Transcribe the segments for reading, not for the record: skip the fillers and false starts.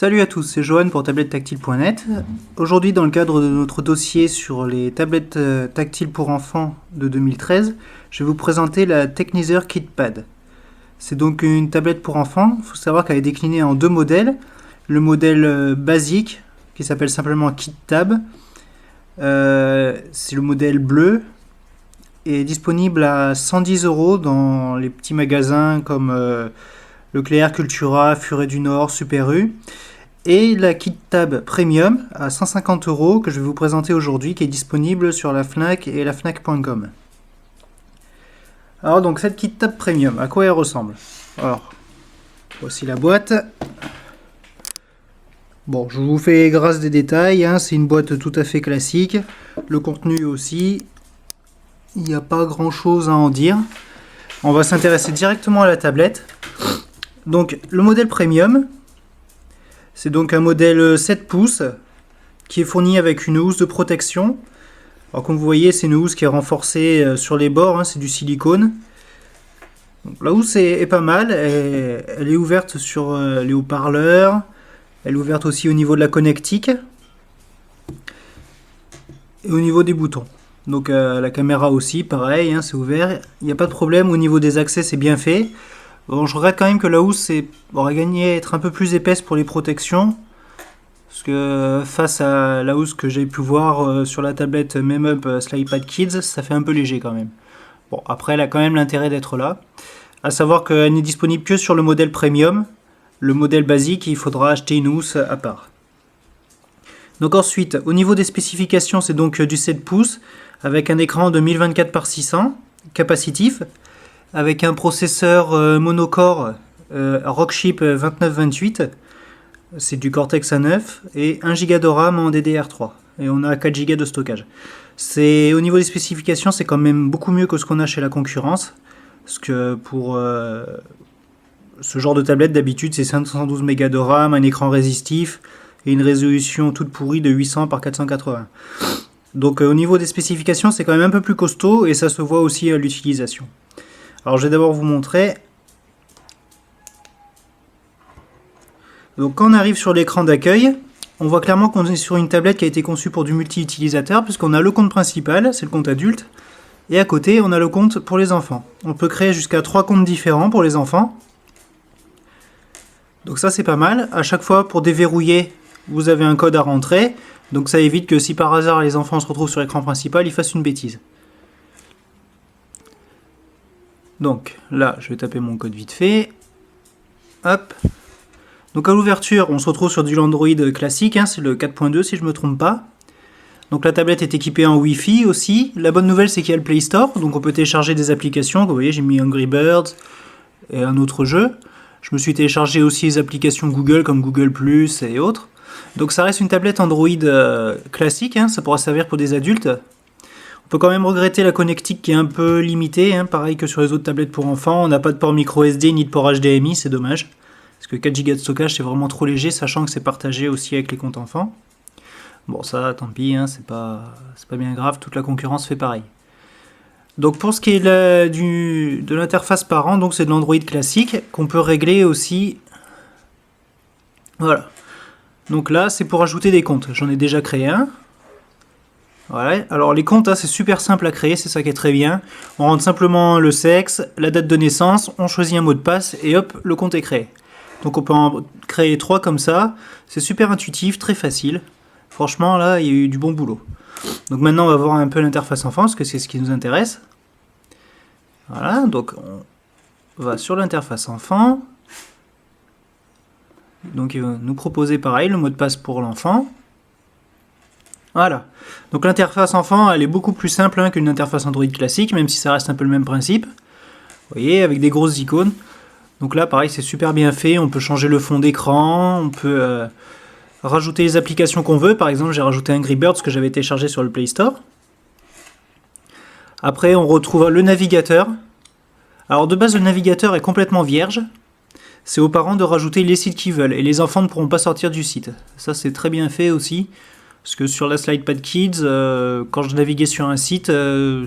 Salut à tous, c'est Johan pour tablettestactile.net. Aujourd'hui, dans le cadre de notre dossier sur les tablettes tactiles pour enfants de 2013, je vais vous présenter la Technizer KidPad. C'est donc une tablette pour enfants. Il faut savoir qu'elle est déclinée en deux modèles. Le modèle basique, qui s'appelle simplement KidTab, c'est le modèle bleu, et est disponible à 110 € dans les petits magasins comme Leclerc, Cultura, Furet du Nord, Super U. Et la KidTab Premium à 150 € que je vais vous présenter aujourd'hui, qui est disponible sur la Fnac et la Fnac.com. Alors donc cette KidTab Premium, à quoi elle ressemble? Alors, voici la boîte. Bon, je vous fais grâce des détails, hein, c'est une boîte tout à fait classique. Le contenu aussi, il n'y a pas grand chose à en dire. On va s'intéresser directement à la tablette. Donc le modèle Premium, c'est donc un modèle 7 pouces qui est fourni avec une housse de protection. Alors comme vous voyez, c'est une housse qui est renforcée sur les bords, hein, c'est du silicone. Donc, la housse est pas mal, elle est ouverte sur les haut-parleurs, elle est ouverte aussi au niveau de la connectique et au niveau des boutons. Donc la caméra aussi, pareil, hein, c'est ouvert, il n'y a pas de problème, au niveau des accès c'est bien fait. Bon, je regrette quand même que la housse aurait gagné à être un peu plus épaisse pour les protections. Parce que face à la housse que j'ai pu voir sur la tablette MemUp SlidePad Kids, ça fait un peu léger quand même. Bon, après elle a quand même l'intérêt d'être là. A savoir qu'elle n'est disponible que sur le modèle Premium. Le modèle basique, il faudra acheter une housse à part. Donc ensuite, au niveau des spécifications, c'est donc du 7 pouces avec un écran de 1024 par 600 capacitif, avec un processeur monocore Rockchip 2928, c'est du Cortex A9, et 1 Go de RAM en DDR3, et on a 4 Go de stockage. Au niveau des spécifications, c'est quand même beaucoup mieux que ce qu'on a chez la concurrence, parce que pour ce genre de tablette, d'habitude, c'est 512 Go de RAM, un écran résistif, et une résolution toute pourrie de 800 par 480. Donc au niveau des spécifications, c'est quand même un peu plus costaud, et ça se voit aussi à l'utilisation. Alors je vais d'abord vous montrer. Donc quand on arrive sur l'écran d'accueil, on voit clairement qu'on est sur une tablette qui a été conçue pour du multi-utilisateur, puisqu'on a le compte principal, c'est le compte adulte, et à côté on a le compte pour les enfants. On peut créer jusqu'à 3 comptes différents pour les enfants. Donc ça c'est pas mal. À chaque fois, pour déverrouiller, vous avez un code à rentrer, donc ça évite que si par hasard les enfants se retrouvent sur l'écran principal, ils fassent une bêtise. Donc là, je vais taper mon code vite fait. Hop. Donc à l'ouverture, on se retrouve sur du Android classique, hein, c'est le 4.2 si je ne me trompe pas. Donc la tablette est équipée en Wi-Fi aussi. La bonne nouvelle, c'est qu'il y a le Play Store, donc on peut télécharger des applications. Comme vous voyez, j'ai mis Angry Birds et un autre jeu. Je me suis téléchargé aussi les applications Google comme Google Plus et autres. Donc ça reste une tablette Android classique, hein, ça pourra servir pour des adultes. On peut quand même regretter la connectique qui est un peu limitée, hein, pareil que sur les autres tablettes pour enfants. On n'a pas de port micro SD ni de port HDMI, c'est dommage. Parce que 4 Go de stockage, c'est vraiment trop léger, sachant que c'est partagé aussi avec les comptes enfants. Bon, ça, tant pis, hein, c'est pas bien grave, toute la concurrence fait pareil. Donc pour ce qui est de l'interface parent, donc c'est de l'Android classique, qu'on peut régler aussi. Voilà. Donc là, c'est pour ajouter des comptes. J'en ai déjà créé un. Voilà. Alors les comptes, hein, c'est super simple à créer, c'est ça qui est très bien. On rentre simplement le sexe, la date de naissance, on choisit un mot de passe et hop, le compte est créé. Donc on peut en créer 3 comme ça. C'est super intuitif, très facile. Franchement, là, il y a eu du bon boulot. Donc maintenant, on va voir un peu l'interface enfant, parce que c'est ce qui nous intéresse. Voilà, donc on va sur l'interface enfant. Donc il va nous proposer pareil, le mot de passe pour l'enfant. Voilà. Donc l'interface enfant, elle est beaucoup plus simple, hein, qu'une interface Android classique, même si ça reste un peu le même principe. Vous voyez, avec des grosses icônes. Donc là, pareil, c'est super bien fait. On peut changer le fond d'écran, on peut rajouter les applications qu'on veut. Par exemple, j'ai rajouté Angry Birds que j'avais téléchargé sur le Play Store. Après, on retrouve le navigateur. Alors de base, le navigateur est complètement vierge. C'est aux parents de rajouter les sites qu'ils veulent. Et les enfants ne pourront pas sortir du site. Ça, c'est très bien fait aussi. Parce que sur la SlidePad Kids, quand je naviguais sur un site,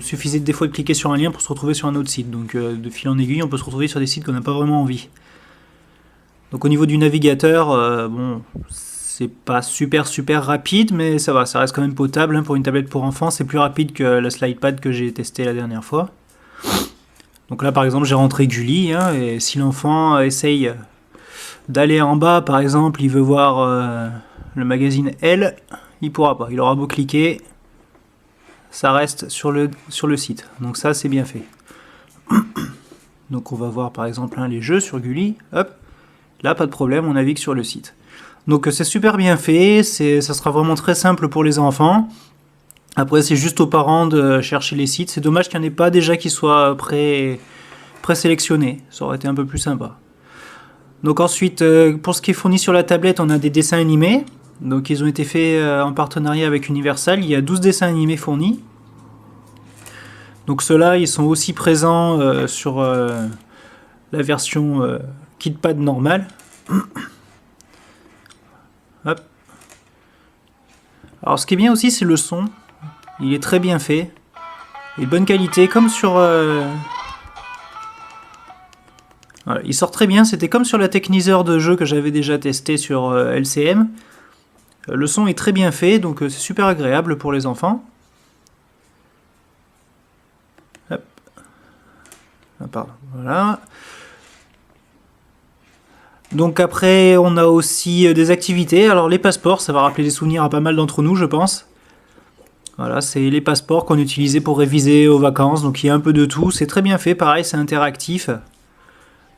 suffisait des fois de cliquer sur un lien pour se retrouver sur un autre site. Donc de fil en aiguille, on peut se retrouver sur des sites qu'on n'a pas vraiment envie. Donc au niveau du navigateur, bon, c'est pas super rapide, mais ça va, ça reste quand même potable hein, pour une tablette pour enfants. C'est plus rapide que la SlidePad que j'ai testé la dernière fois. Donc là par exemple j'ai rentré Gulli, hein, et si l'enfant essaye d'aller en bas par exemple, il veut voir le magazine Elle, il pourra pas. Il aura beau cliquer, ça reste sur le site. Donc ça c'est bien fait. Donc on va voir par exemple hein, les jeux sur Gulli, hop, là pas de problème, on navigue sur le site. Donc c'est super bien fait, ça sera vraiment très simple pour les enfants. Après c'est juste aux parents de chercher les sites, c'est dommage qu'il n'y en ait pas déjà qui soient présélectionnés, ça aurait été un peu plus sympa. Donc ensuite, pour ce qui est fourni sur la tablette, on a des dessins animés. Donc ils ont été faits en partenariat avec Universal, il y a 12 dessins animés fournis. Donc ceux-là, ils sont aussi présents sur la version KitPad normale. Hop. Alors ce qui est bien aussi, c'est le son. Il est très bien fait. Et de bonne qualité, comme sur... Voilà, il sort très bien, c'était comme sur la Techniser de jeu que j'avais déjà testé sur LCM. Le son est très bien fait, donc c'est super agréable pour les enfants. Hop. Ah, pardon, voilà. Donc après, on a aussi des activités. Alors les passeports, ça va rappeler des souvenirs à pas mal d'entre nous, je pense. Voilà, c'est les passeports qu'on utilisait pour réviser aux vacances. Donc il y a un peu de tout. C'est très bien fait, pareil, c'est interactif.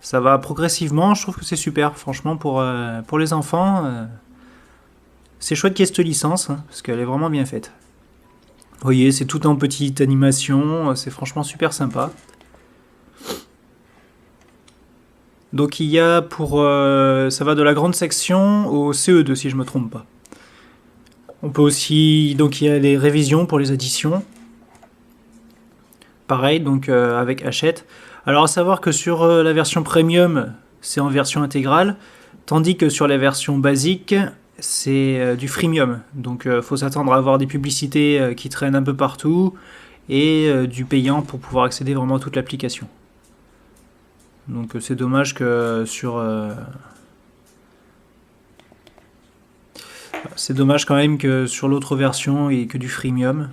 Ça va progressivement, je trouve que c'est super. Franchement, pour les enfants, c'est chouette qu'il y ait cette licence, hein, parce qu'elle est vraiment bien faite. Vous voyez, c'est tout en petite animation, c'est franchement super sympa. Donc il y a ça va de la grande section au CE2 si je me trompe pas. On peut aussi, donc il y a les révisions pour les additions. Pareil, donc avec Hachette. Alors à savoir que sur la version premium, c'est en version intégrale, tandis que sur la version basique, c'est du freemium. Donc faut s'attendre à avoir des publicités qui traînent un peu partout et du payant pour pouvoir accéder vraiment à toute l'application. Donc c'est dommage que c'est dommage quand même que sur l'autre version il n'y ait que du freemium.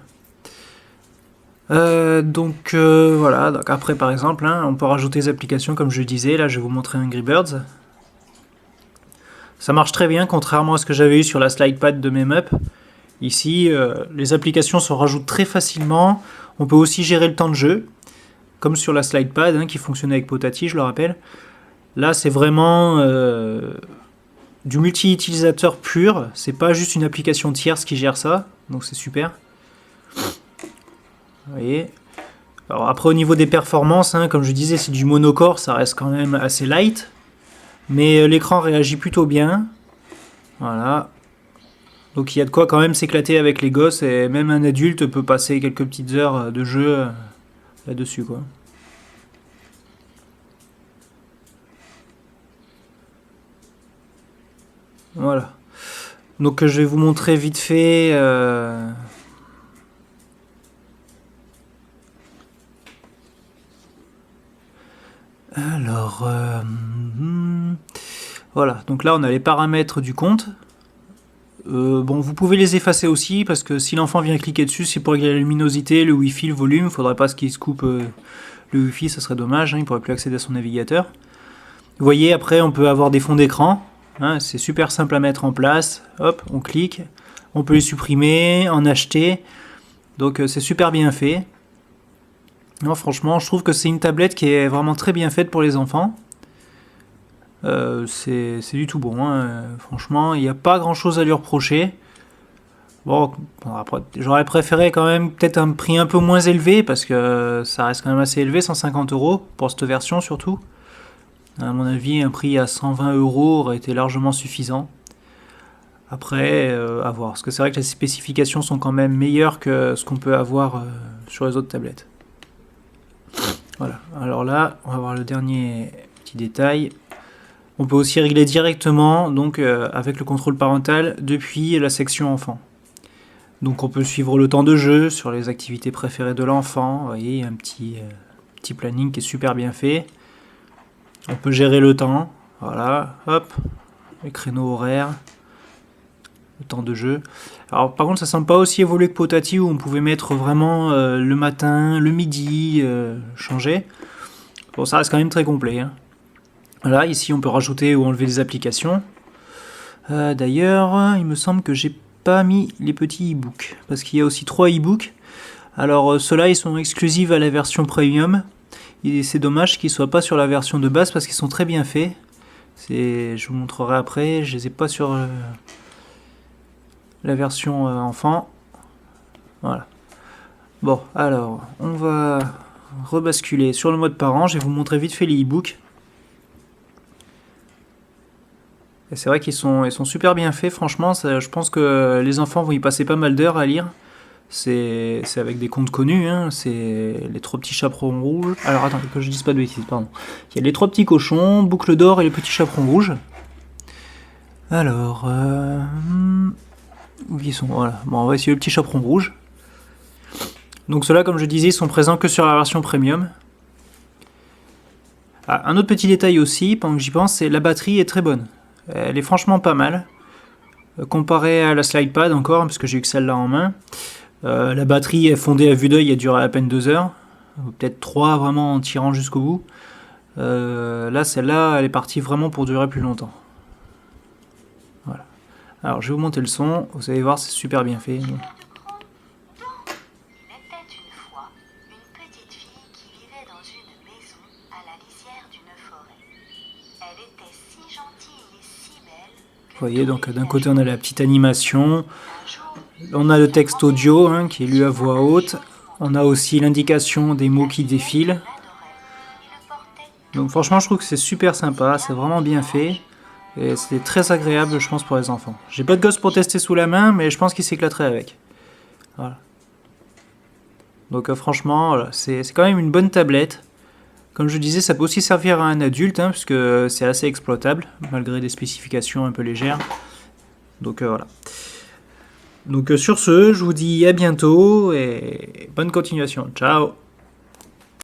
Donc voilà, donc après par exemple, hein, on peut rajouter des applications comme je disais, là je vais vous montrer Angry Birds. Ça marche très bien contrairement à ce que j'avais eu sur la SlidePad de Memup. Ici, les applications se rajoutent très facilement, on peut aussi gérer le temps de jeu, comme sur la SlidePad hein, qui fonctionnait avec Potati, je le rappelle. Là c'est vraiment du multi-utilisateur pur, c'est pas juste une application tierce qui gère ça, donc c'est super. Vous voyez. Alors après au niveau des performances, hein, comme je disais c'est du monocore, ça reste quand même assez light, mais l'écran réagit plutôt bien. Voilà. Donc il y a de quoi quand même s'éclater avec les gosses, et même un adulte peut passer quelques petites heures de jeu là-dessus quoi. Voilà. Donc je vais vous montrer vite fait alors voilà, donc là on a les paramètres du compte. Bon, vous pouvez les effacer aussi, parce que si l'enfant vient cliquer dessus, c'est pour régler la luminosité, le wifi, le volume, il faudrait pas qu'il se coupe le wifi, ça serait dommage, hein, il pourrait plus accéder à son navigateur. Vous voyez, après on peut avoir des fonds d'écran, hein, c'est super simple à mettre en place, hop, on clique, on peut les supprimer, en acheter, donc c'est super bien fait. Non, franchement, je trouve que c'est une tablette qui est vraiment très bien faite pour les enfants. C'est du tout bon, hein. Franchement, il n'y a pas grand chose à lui reprocher. Bon, après, j'aurais préféré quand même peut-être un prix un peu moins élevé, parce que ça reste quand même assez élevé, 150 € pour cette version surtout. À mon avis, un prix à 120 € aurait été largement suffisant. Après, à voir. Parce que c'est vrai que les spécifications sont quand même meilleures que ce qu'on peut avoir sur les autres tablettes. Voilà. Alors là, on va voir le dernier petit détail. On peut aussi régler directement, donc avec le contrôle parental, depuis la section enfant. Donc on peut suivre le temps de jeu sur les activités préférées de l'enfant. Vous voyez, il y a un petit planning qui est super bien fait. On peut gérer le temps. Voilà, hop, les créneaux horaires, le temps de jeu. Alors par contre ça semble pas aussi évolué que Potati où on pouvait mettre vraiment le matin, le midi, changer. Bon, ça reste quand même très complet, hein. Voilà, ici on peut rajouter ou enlever des applications. D'ailleurs, il me semble que j'ai pas mis les petits e-books, parce qu'il y a aussi 3 e-books. Alors ceux-là ils sont exclusifs à la version premium, et c'est dommage qu'ils soient pas sur la version de base parce qu'ils sont très bien faits. Je vous montrerai après, je les ai pas sur la version enfant. Voilà. Bon, alors, on va rebasculer sur le mode parent. Je vais vous montrer vite fait les e-books. Et c'est vrai qu'ils sont super bien faits, franchement. Je pense que les enfants vont y passer pas mal d'heures à lire. C'est avec des contes connus, hein. C'est les 3 petits chaperons rouges. Alors attends, que je dise pas de bêtises, pardon. Il y a les 3 petits cochons, Boucle d'or et les petits chaperons rouges. Alors, où ils sont? Voilà. Bon, on va essayer le petit chaperon rouge. Donc ceux-là, comme je disais, ils sont présents que sur la version premium. Ah, un autre petit détail aussi, pendant que j'y pense, c'est la batterie est très bonne. Elle est franchement pas mal. Comparée à la SlidePad encore, parce que j'ai eu que celle-là en main. La batterie est fondée à vue d'œil, elle dure à peine 2 heures. Peut-être 3 vraiment en tirant jusqu'au bout. Là, celle-là, elle est partie vraiment pour durer plus longtemps. Voilà. Alors, je vais vous monter le son. Vous allez voir, c'est super bien fait. Vous voyez, donc d'un côté on a la petite animation, on a le texte audio hein, qui est lu à voix haute, on a aussi l'indication des mots qui défilent. Donc franchement je trouve que c'est super sympa, c'est vraiment bien fait, et c'est très agréable je pense pour les enfants. J'ai pas de gosse pour tester sous la main, mais je pense qu'il s'éclaterait avec. Voilà. Donc franchement, voilà, c'est quand même une bonne tablette. Comme je disais, ça peut aussi servir à un adulte, hein, puisque c'est assez exploitable, malgré des spécifications un peu légères. Donc voilà. Donc sur ce, je vous dis à bientôt et bonne continuation. Ciao!